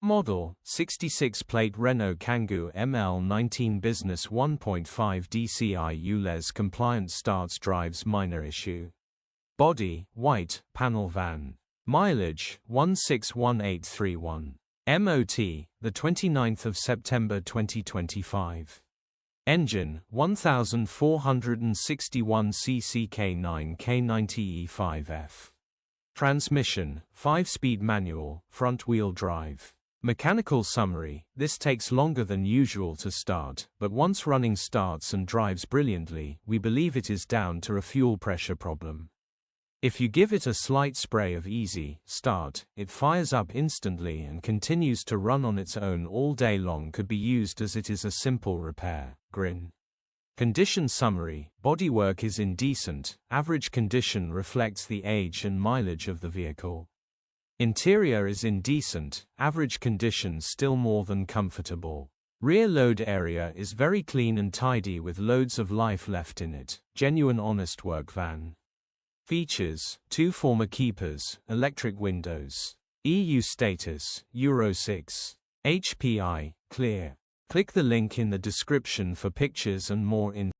Model, 66-plate Renault Kangoo Ml19 Business 1.5 DCI ULEZ compliant starts drives minor issue. Body, white, panel van. Mileage, 161831. MOT, the 29th of September 2025. Engine, 1461 cc K9 K90 E5F. Transmission, 5-speed manual, front-wheel drive. Mechanical summary: this takes longer than usual to start, but once running starts and drives brilliantly, we believe it is down to a fuel pressure problem. If you give it a slight spray of Easy Start, it fires up instantly and continues to run on its own all day long. Could be used as it is a simple repair. Grin. Condition summary: bodywork is indecent, average condition reflects the age and mileage of the vehicle. Interior is indecent, average condition still more than comfortable. Rear load area is very clean and tidy with loads of life left in it. Genuine honest work van. Features: 2 former keepers, electric windows. EU status, Euro 6. HPI, clear. Click the link in the description for pictures and more info.